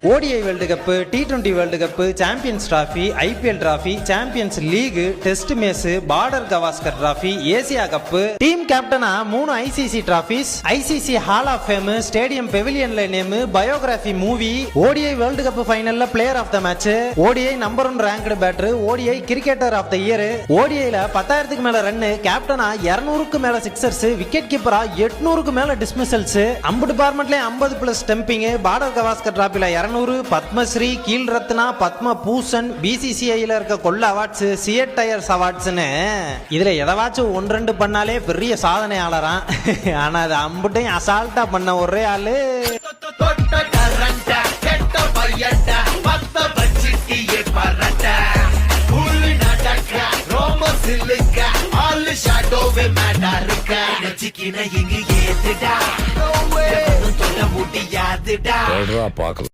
ODI world cup, T20 world cup, champions trophy, IPL trophy, champions league, test match, Border Gavaskar trophy, Asia cup, team கேப்டனா 3 ICC trophies, ICC hall of fame, stadium பெவிலியன்ல name, biography movie, ODI world cup ஃபைனல்ல player of the match, ODI number 1 ranked batter, ODI cricketer of the year, ஓடிஐல 10,000க்கு மேல run, கேப்டனா 200க்கு மேல sixers, wicket கீப்பரா 800க்கு மேல dismissals, அம்பு டிபார்ட்மெண்ட்ல 50+ ஸ்டம்பிங், பார்டர் கவாஸ்கர் டிராஃபில பத்மஸ்ரீ, கீழ் ரத்னா, பத்ம பூஷன், BCCIல இருக்க கொள்ள அவார்ட்ஸ், சியட் டயர்ஸ் அவார்ட்ஸ்னு இதுல எதவாச்சும் 1-2 பண்ணாலே பெரிய சாதனையாளராம். ஆனா அது அம்புட்டையும் அசால்ட்டா பண்ண ஒரே ஆளு பார்க்கலாம்.